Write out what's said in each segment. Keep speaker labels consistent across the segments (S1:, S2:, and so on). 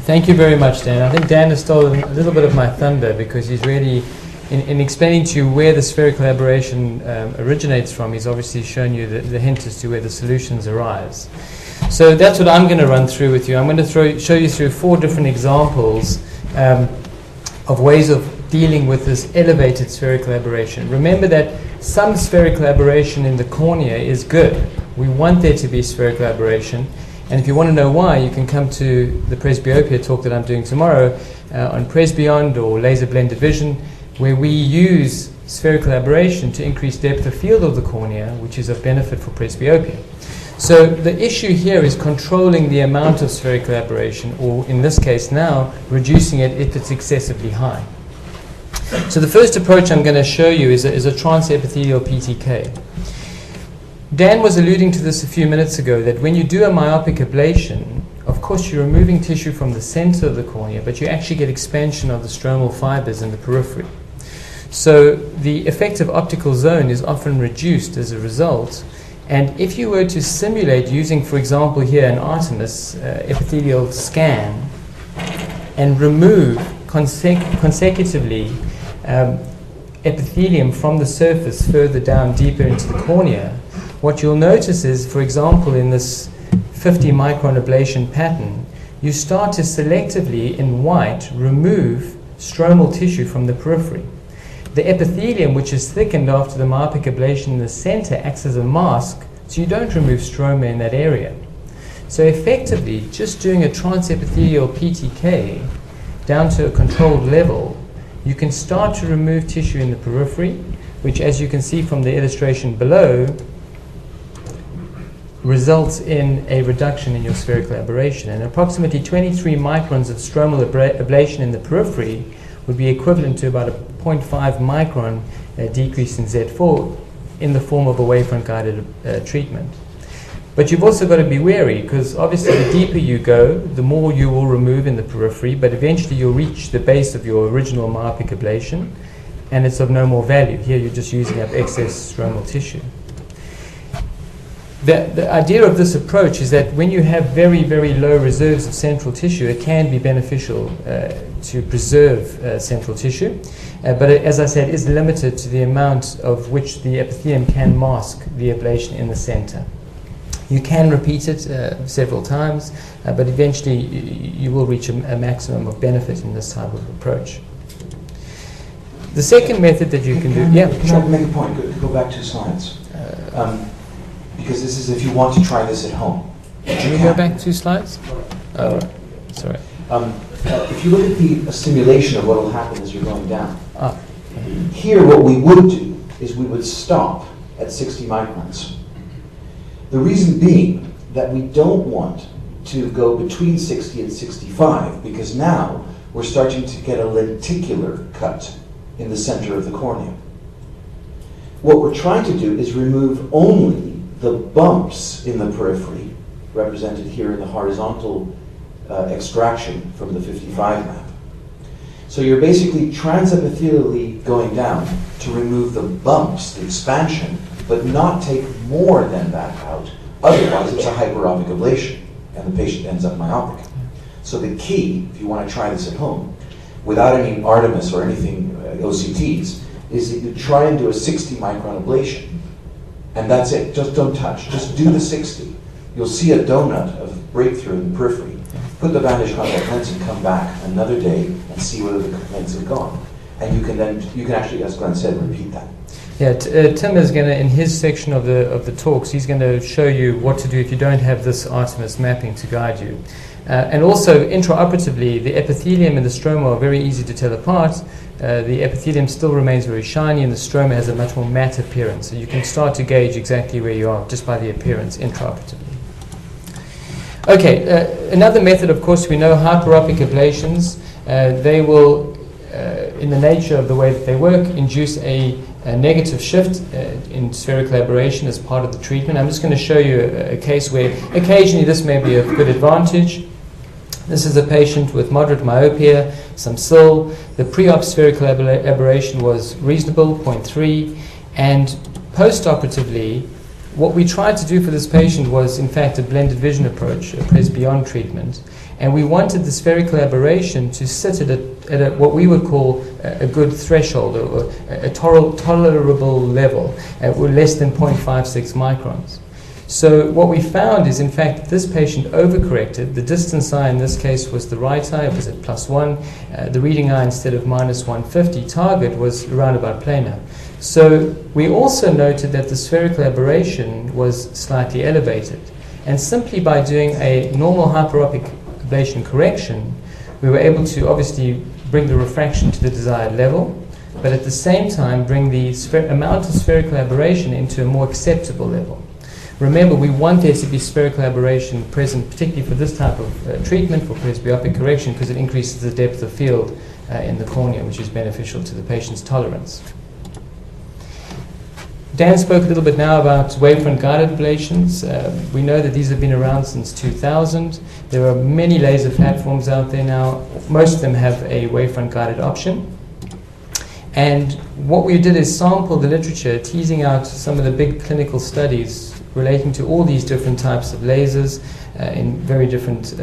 S1: Thank you very much, Dan. I think Dan has stolen a little bit of my thunder because he's really, in explaining to you where the spherical aberration originates from, he's obviously shown you the hint as to where the solutions arise. So that's what I'm going to run through with you. I'm going to show you through 4 different examples of ways of dealing with this elevated spherical aberration. Remember that some spherical aberration in the cornea is good. We want there to be spherical aberration. And if you want to know why, you can come to the presbyopia talk that I'm doing tomorrow on presbeyond or laser blended vision, where we use spherical aberration to increase depth of field of the cornea, which is of benefit for presbyopia. So the issue here is controlling the amount of spherical aberration, or in this case now, reducing it if it's excessively high. So the first approach I'm going to show you is a transepithelial PTK. Dan was alluding to this a few minutes ago, that when you do a myopic ablation, of course you're removing tissue from the center of the cornea, but you actually get expansion of the stromal fibers in the periphery. So the effective optical zone is often reduced as a result. And if you were to simulate using, for example, here an Artemis epithelial scan and remove consecutively epithelium from the surface further down deeper into the cornea, what you'll notice is, for example, in this 50 micron ablation pattern, you start to selectively, in white, remove stromal tissue from the periphery. The epithelium, which is thickened after the myopic ablation in the center, acts as a mask, so you don't remove stroma in that area. So effectively, just doing a transepithelial PTK down to a controlled level, you can start to remove tissue in the periphery, which, as you can see from the illustration below, results in a reduction in your spherical aberration. And approximately 23 microns of stromal ablation in the periphery would be equivalent to about a 0.5 micron decrease in Z4 in the form of a wavefront guided treatment. But you've also got to be wary, because obviously the deeper you go, the more you will remove in the periphery, but eventually you'll reach the base of your original myopic ablation, and it's of no more value. Here you're just using up excess stromal tissue. The idea of this approach is that when you have very, very low reserves of central tissue, it can be beneficial to preserve central tissue. But as I said, is limited to the amount of which the epithelium can mask the ablation in the center. You can repeat it several times, but eventually you will reach a maximum of benefit in this type of approach. The second method that you can do... Yeah,
S2: can I make a point? Go back 2 slides. Because this is if you want to try this at home.
S1: Can we go back 2 slides? Oh, sorry.
S2: If you look at a simulation of what will happen as you're going down, here what we would do is we would stop at 60 microns. The reason being that we don't want to go between 60 and 65, because now we're starting to get a lenticular cut in the center of the cornea. What we're trying to do is remove only the bumps in the periphery, represented here in the horizontal extraction from the 55 map. So you're basically transepithelially going down to remove the bumps, the expansion, but not take more than that out. Otherwise, it's a hyperopic ablation, and the patient ends up myopic. So the key, if you want to try this at home, without any Artemis or anything, OCTs, is that you try and do a 60 micron ablation. And that's it. Just don't touch. Just do the 60. You'll see a donut of breakthrough in the periphery. Put the bandage contact lens and come back another day and see whether the complaints have gone. And you can actually, as Glenn said, repeat that.
S1: Yeah, Tim is going to, in his section of the talks, he's going to show you what to do if you don't have this Artemis mapping to guide you. And also, intraoperatively, the epithelium and the stroma are very easy to tell apart. The epithelium still remains very shiny, and the stroma has a much more matte appearance. So you can start to gauge exactly where you are just by the appearance intraoperatively. Okay, another method, of course, we know hyperopic ablations. They will, in the nature of the way that they work, induce a negative shift in spherical aberration as part of the treatment. I'm just going to show you a case where occasionally this may be of good advantage. This is a patient with moderate myopia, some SIL. The pre-op spherical aberration was reasonable, 0.3, and post-operatively, what we tried to do for this patient was, in fact, a blended vision approach, a presbeyond treatment. And we wanted the spherical aberration to sit at what we would call a good threshold, or a tolerable level, less than 0.56 microns. So what we found is, in fact, this patient overcorrected. The distance eye in this case was the right eye, it was at +1. The reading eye, instead of -150 target, was around about planar. So we also noted that the spherical aberration was slightly elevated. And simply by doing a normal hyperopic ablation correction, we were able to obviously bring the refraction to the desired level, but at the same time bring the amount of spherical aberration into a more acceptable level. Remember, we want there to be spherical aberration present, particularly for this type of treatment, for presbyopic correction, because it increases the depth of field in the cornea, which is beneficial to the patient's tolerance. Dan spoke a little bit now about wavefront-guided ablations. We know that these have been around since 2000. There are many laser platforms out there now. Most of them have a wavefront-guided option. And what we did is sample the literature, teasing out some of the big clinical studies relating to all these different types of lasers in very different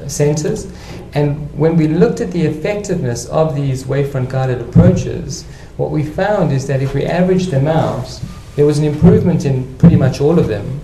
S1: centers. And when we looked at the effectiveness of these wavefront-guided approaches, what we found is that if we averaged them out, there was an improvement in pretty much all of them,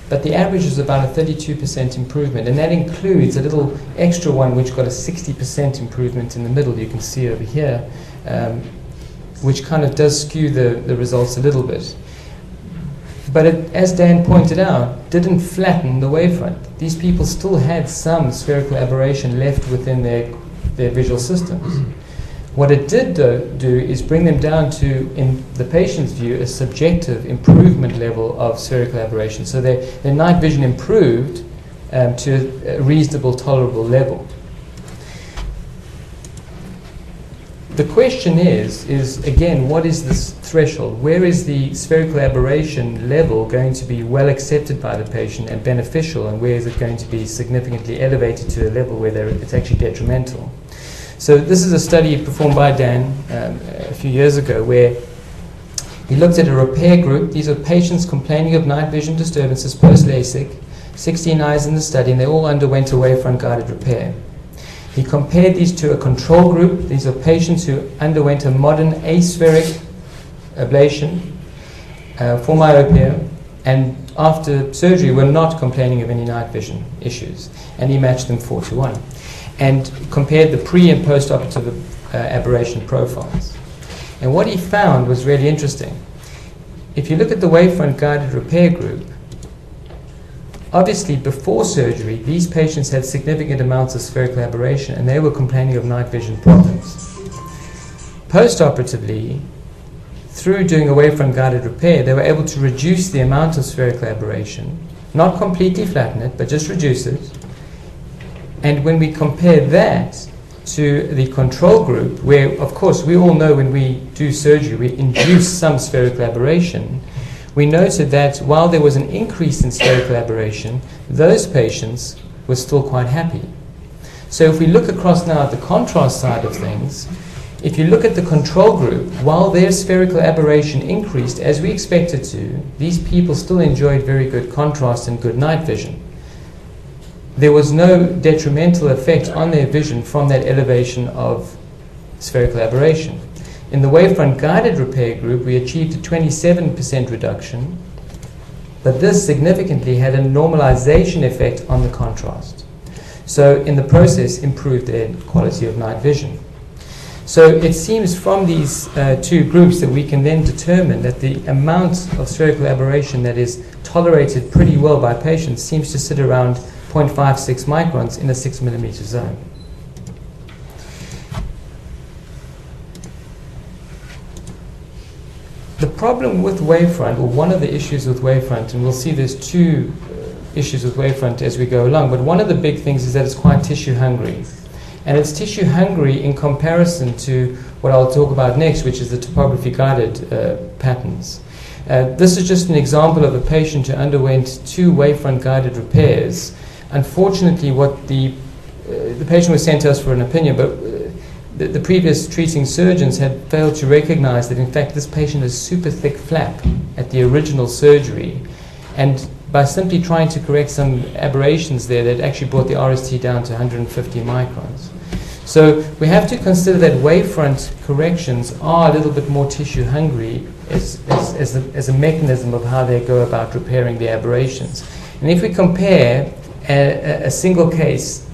S1: but the average was about a 32% improvement, and that includes a little extra one which got a 60% improvement in the middle, you can see over here, which kind of does skew the results a little bit. But it, as Dan pointed out, didn't flatten the wavefront. These people still had some spherical aberration left within their visual systems. What it did do is bring them down to, in the patient's view, a subjective improvement level of spherical aberration. So their night vision improved to a reasonable, tolerable level. The question is again, what is this threshold? Where is the spherical aberration level going to be well accepted by the patient and beneficial, and where is it going to be significantly elevated to a level where it's actually detrimental? So this is a study performed by Dan a few years ago, where he looked at a repair group. These are patients complaining of night vision disturbances post-LASIK, 16 eyes in the study, and they all underwent a wavefront-guided repair. He compared these to a control group. These are patients who underwent a modern aspheric ablation for myopia, and after surgery were not complaining of any night vision issues. And he matched them 4-to-1 and compared the pre- and post-operative aberration profiles. And what he found was really interesting. If you look at the wavefront-guided repair group, obviously, before surgery, these patients had significant amounts of spherical aberration, and they were complaining of night vision problems. Post-operatively, through doing a wavefront-guided repair, they were able to reduce the amount of spherical aberration, not completely flatten it, but just reduce it. And when we compare that to the control group, where, of course, we all know when we do surgery, we induce some spherical aberration, we noted that while there was an increase in spherical aberration, those patients were still quite happy. So if we look across now at the contrast side of things, if you look at the control group, while their spherical aberration increased as we expected to, these people still enjoyed very good contrast and good night vision. There was no detrimental effect on their vision from that elevation of spherical aberration. In the wavefront-guided repair group, we achieved a 27% reduction, but this significantly had a normalization effect on the contrast. So in the process, improved their quality of night vision. So it seems from these two groups that we can then determine that the amount of spherical aberration that is tolerated pretty well by patients seems to sit around 0.56 microns in a 6 millimeter zone. The problem with wavefront, or one of the issues with wavefront, and we'll see there's two issues with wavefront as we go along, but one of the big things is that it's quite tissue hungry. And it's tissue hungry in comparison to what I'll talk about next, which is the topography guided patterns. This is just an example of a patient who underwent 2 wavefront guided repairs. Unfortunately, what the patient was sent to us for an opinion, but the previous treating surgeons had failed to recognize that in fact this patient has super thick flap at the original surgery, and by simply trying to correct some aberrations there that actually brought the RST down to 150 microns. So we have to consider that wavefront corrections are a little bit more tissue hungry as a mechanism of how they go about repairing the aberrations. And if we compare a single case,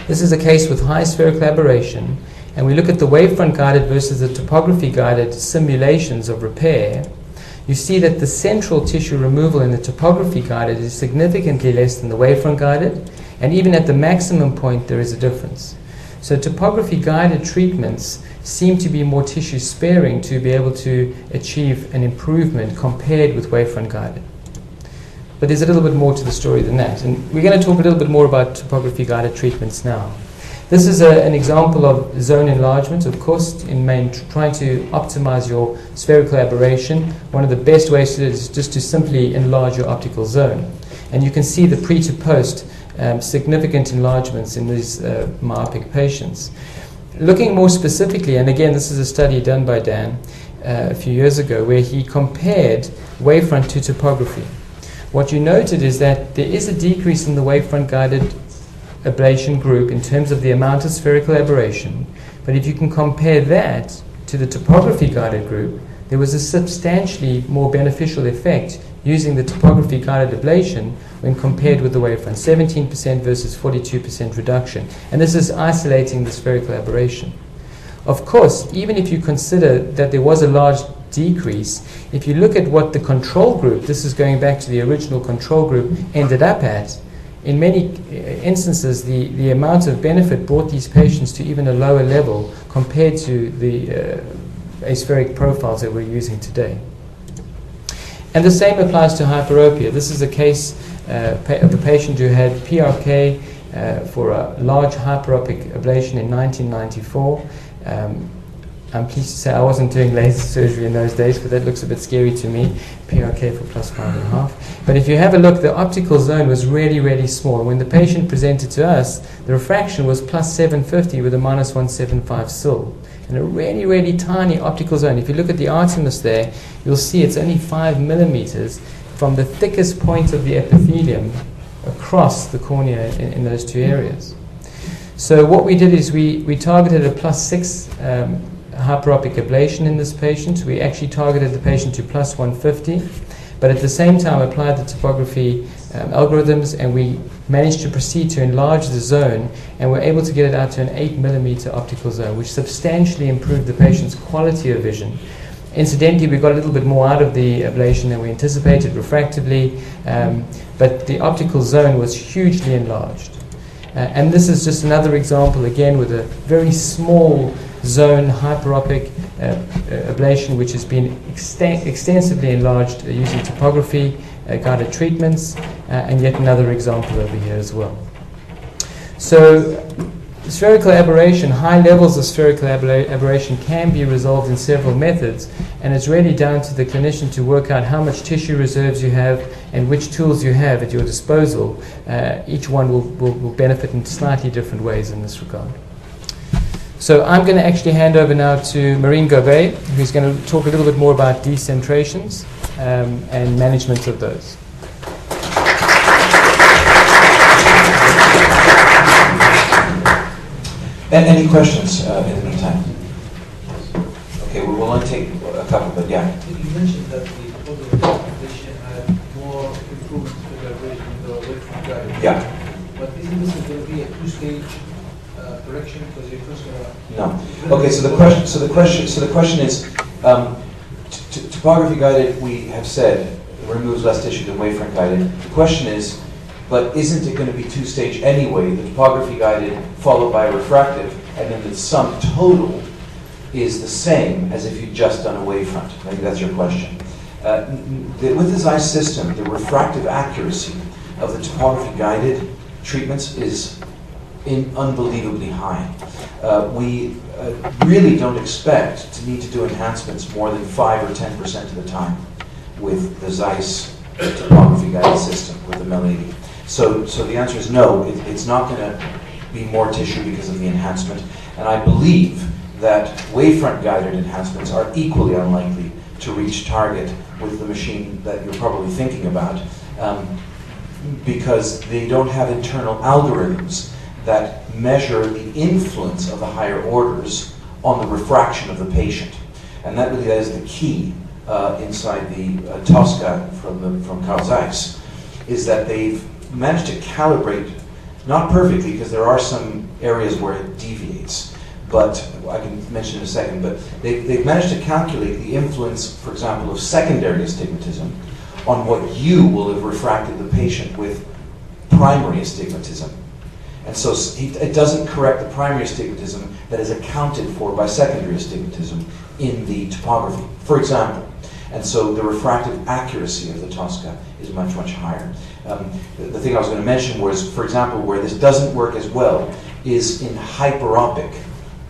S1: this is a case with high spherical aberration, and we look at the wavefront guided versus the topography guided simulations of repair, you see that the central tissue removal in the topography guided is significantly less than the wavefront guided, and even at the maximum point there is a difference. So topography guided treatments seem to be more tissue sparing to be able to achieve an improvement compared with wavefront guided. But there's a little bit more to the story than that, and we're going to talk a little bit more about topography guided treatments now. This is an example of zone enlargement, of course, in main trying to optimize your spherical aberration. One of the best ways to do it is just to simply enlarge your optical zone. And you can see the pre to post significant enlargements in these myopic patients. Looking more specifically, and again, this is a study done by Dan a few years ago, where he compared wavefront to topography. What you noted is that there is a decrease in the wavefront guided ablation group in terms of the amount of spherical aberration, but if you can compare that to the topography guided group, there was a substantially more beneficial effect using the topography guided ablation when compared with the wavefront, 17% versus 42% reduction. And this is isolating the spherical aberration. Of course, even if you consider that there was a large decrease, if you look at what the control group, this is going back to the original control group, ended up at, in many instances, the amount of benefit brought these patients to even a lower level compared to the aspheric profiles that we're using today. And the same applies to hyperopia. This is a case of a patient who had PRK for a large hyperopic ablation in 1994. I'm pleased to say I wasn't doing laser surgery in those days, but that looks a bit scary to me, PRK for plus 5.5. But if you have a look, the optical zone was really, really small. When the patient presented to us, the refraction was plus 750 with a minus 175 SIL. And a really, really tiny optical zone. If you look at the Artemis there, you'll see it's only 5 millimeters from the thickest point of the epithelium across the cornea in those two areas. So what we did is we targeted a plus 6 hyperopic ablation in this patient. We actually targeted the patient to plus 150, but at the same time applied the topography algorithms, and we managed to proceed to enlarge the zone, and we're able to get it out to an 8 millimeter optical zone, which substantially improved the patient's quality of vision. Incidentally, we got a little bit more out of the ablation than we anticipated refractively, but the optical zone was hugely enlarged. And this is just another example, again, with a very small zone hyperopic ablation, which has been extensively enlarged using topography guided treatments, and yet another example over here as well. So spherical aberration, high levels of spherical aberration can be resolved in several methods, and it's really down to the clinician to work out how much tissue reserves you have and which tools you have at your disposal. Each one will benefit in slightly different ways in this regard. So I'm going to actually hand over now to Marine Gobet, who's going to talk a little bit more about decentrations and management of those.
S2: Any questions in the meantime? Okay, we'll only take a couple, but yeah.
S3: You mentioned that the other population had more improvements in the ablation in the wavefront guided.
S2: Yeah.
S3: But isn't this going to be a two-stage correction, because you're first going to...
S2: No. Okay, so the question is, topography guided, we have said, removes less tissue than wavefront guided. The question is, but isn't it going to be two-stage anyway, the topography guided followed by refractive, and then the sum total is the same as if you'd just done a wavefront? I think that's your question. With the Zeiss system, the refractive accuracy of the topography guided treatments is unbelievably high. We really don't expect to need to do enhancements more than 5 or 10% of the time with the Zeiss topography guided system, with the MEL80. So the answer is no, it's not going to be more tissue because of the enhancement. And I believe that wavefront guided enhancements are equally unlikely to reach target with the machine that you're probably thinking about, because they don't have internal algorithms that measure the influence of the higher orders on the refraction of the patient. And that really is the key inside the Tosca from Carl Zeiss, is that they've managed to calibrate, not perfectly, because there are some areas where it deviates, but I can mention in a second, but they've managed to calculate the influence, for example, of secondary astigmatism on what you will have refracted the patient with primary astigmatism. And so it doesn't correct the primary astigmatism that is accounted for by secondary astigmatism in the topography, for example. And so the refractive accuracy of the Tosca is much, much higher. The thing I was going to mention was, for example, where this doesn't work as well is in hyperopic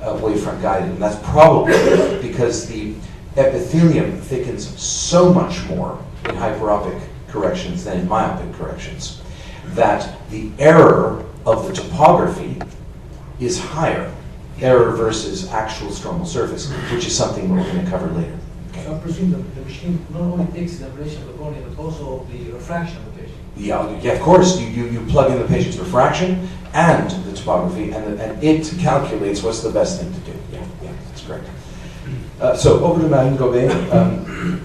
S2: wavefront guided. And that's probably because the epithelium thickens so much more in hyperopic corrections than in myopic corrections, that the error of the topography is higher, error versus actual stromal surface, which is something we're going to cover later.
S3: So I presume that the machine not only takes the aberration of the cornea, but also of the refraction of the patient.
S2: Yeah, of course. You plug in the patient's refraction and the topography, and it calculates what's the best thing to do. Yeah, that's correct. So over to Madame Gobet.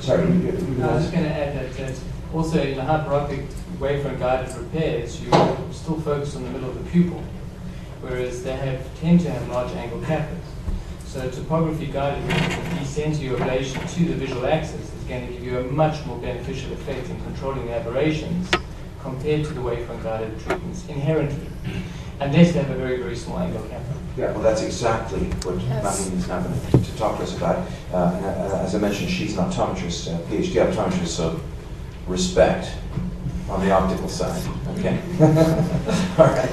S2: Sorry.
S1: I was just going to add that also in the hyperopic wavefront guided repairs, you still focus on the middle of the pupil, whereas they tend to have large angle catheters. So topography guided decenter your ablation to the visual axis is going to give you a much more beneficial effect in controlling the aberrations compared to the wavefront guided treatments inherently, unless they have a very, very small angle catheter.
S2: Yeah, well, that's exactly what Marlene is now going to talk to us about. As I mentioned, she's an optometrist, PhD optometrist, so respect on the optical side. Okay. All right.